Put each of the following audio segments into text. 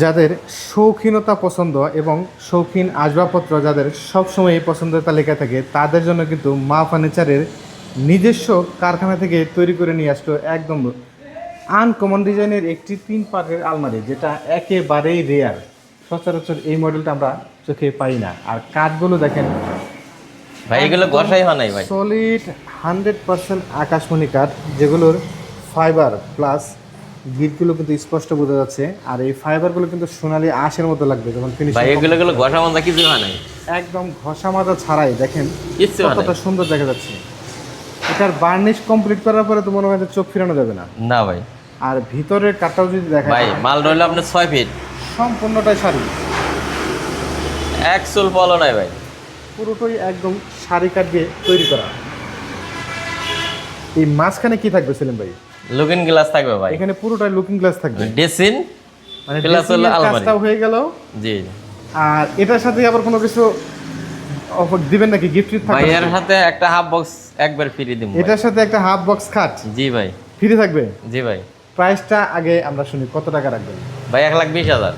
যাদের শৌখিনতা পছন্দ এবং শৌখিন আসবাবপত্র যাদের সবসময় এই পছন্দের তালিকায় থাকে তাদের জন্য কিন্তু মা ফার্নিচারের নিজস্ব কারখানা থেকে তৈরি করে নিয়ে আসলো একদম আনকমন ডিজাইনের একটি 3 পার্টের আলমারি, যেটা একেবারেই রেয়ার। সচরাচর এই মডেলটা আমরা চোখে পাই না। আর কাঠগুলো দেখেন ভাই, এগুলো ঘষাই হয় নাই ভাই, সলিড 100% আকাশমণি কাঠ, যেগুলোর ফাইবার প্লাস গিটগুলো কিন্তু স্পষ্ট বোঝা যাচ্ছে। আর এই ফাইবারগুলো কিন্তু সোনালি আঁশের মতো লাগবে যখন ফিনিশিং। ভাই এগুলো ঘষা মজা কিছু হয় নাই, একদম ঘষা মাজা ছাড়াই দেখেন কিচ্ছু হয় নাই। কতটা সুন্দর দেখা যাচ্ছে। এটার বার্নিশ কমপ্লিট করার পরে তো মনে হয় যে চোখ ফিরানো যাবে না। না ভাই, আর ভিতরের কাঠটাও যদি দেখা ভাই মাল রইল আপনার 6 ফিট, সম্পূর্ণটাই শাড়ি, এক চুল পলো নাই ভাই, পুরোটাই একদম শাড়ি কাঠ দিয়ে তৈরি করা। এই মাঝখানে কি থাকবে সেলিম ভাই? লুকিং গ্লাস থাকবে ভাই, এখানে পুরোটাই লুকিং গ্লাস থাকবে, ডেসিন মানে গ্লাস dressing হলো এর আলমারি। কাজটাও হয়ে গেল। জি আর এটার সাথে আবার কোনো কিছু অফার দিবেন নাকি, গিফট ভাই, থাকবে? এর সাথে একটা হাফ বক্স একবার ফ্রি দিব। এটার সাথে একটা হাফ বক্স খাট জি ভাই, ফ্রি থাকবে। জি ভাই। প্রাইসটা আগে আমরা শুনি, কত টাকা রাখবেন? ভাই 1,20,000।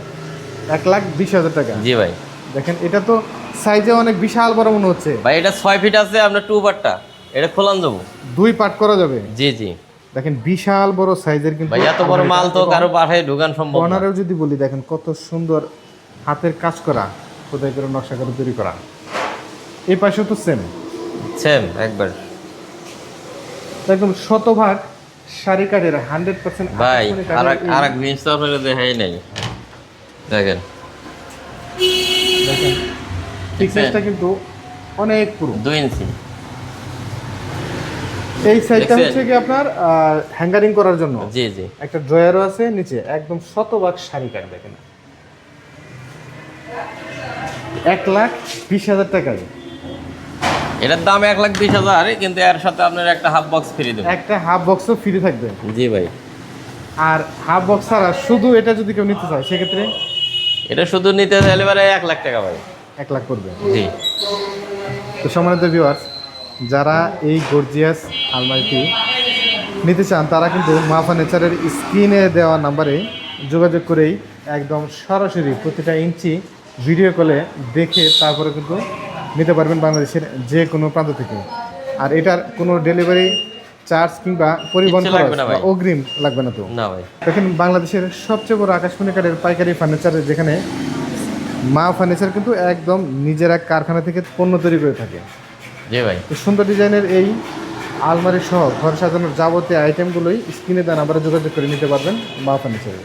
1,20,000 টাকা। জি ভাই। দেখেন এটা তো সাইজে অনেক বিশাল বড় মনে হচ্ছে। ভাই এটা 6 ফিট আছে, আপনার 2 পার্টটা, এটা খোলান যাবো। 2 পার্ট করা যাবে। জি জি দেখেন বিশাল বড় সাইজের কিন্তু ভাই, এত বড় মাল তো কারো পাঠায় ঢোকান সম্ভব না। কর্নারেও যদি বলি দেখেন কত সুন্দর হাতের কাজ করা, খোদাই করে নকশা করে তৈরি করা। এই পাশেও তো সেম সেম একবার। একদম শতভাগ শাড়ি কাঠের 100%। ভাই আরেক জিনিস তো আপনাকে দেখাই নাই, দেখেন দেখেন থিকনেসটা কিন্তু অনেক পুরো। 2 ইঞ্চি। এই সাইডটা দেখছেন? হচ্ছে কি আপনার হ্যাঙ্গারিং করার জন্য। জি জি একটা ড্রয়ারও আছে নিচে, একদম শতভাগ শাড়ি কাঠ। দেখেন 1,20,000 টাকায় এটার দাম 1,20,000, কিন্তু এর সাথে আপনার একটা হাফ বক্স ফ্রি দেবো। একটা হাফ বক্সও ফ্রি থাকবে। জি ভাই। আর হাফ বক্স ছাড়া শুধু এটা যদি কেউ নিতে চায় সেক্ষেত্রে এটা শুধু নিতে চাইলে এবারে 1,00,000 টাকা ভাই। 1,00,000 করবে। জি। তো সম্মানিত ভিউয়ার্স, যারা এই গর্জিয়াস আলমারিটি নিতে চান তারা কিন্তু মা ফার্নিচারের স্ক্রিনে দেওয়া নাম্বারে যোগাযোগ করেই একদম সরাসরি প্রতিটা ইঞ্চি ভিডিও কলে দেখে তারপরে কিন্তু নিতে পারবেন বাংলাদেশের যে কোনো প্রান্ত থেকে। আর এটার কোনো ডেলিভারি চার্জ কিংবা পরিবহন কিচ্ছু লাগবে খরচ না বা ভাই। অগ্রিম লাগবে না। তো না ভাই, দেখেন বাংলাদেশের সবচেয়ে বড় আকাশমণি কাঠের পাইকারি ফার্নিচারের যেখানে মা ফার্নিচার কিন্তু একদম নিজেরা কারখানা থেকে পণ্য তৈরি করে থাকে। জি ভাই। তো সুন্দর ডিজাইনের এই আলমারি সহ ঘর সাজানোর যাবতীয় আইটেমগুলোই স্ক্রিনে দেন, আমরা যোগাযোগ করে নিতে পারবেন মা ফার্নিচারে।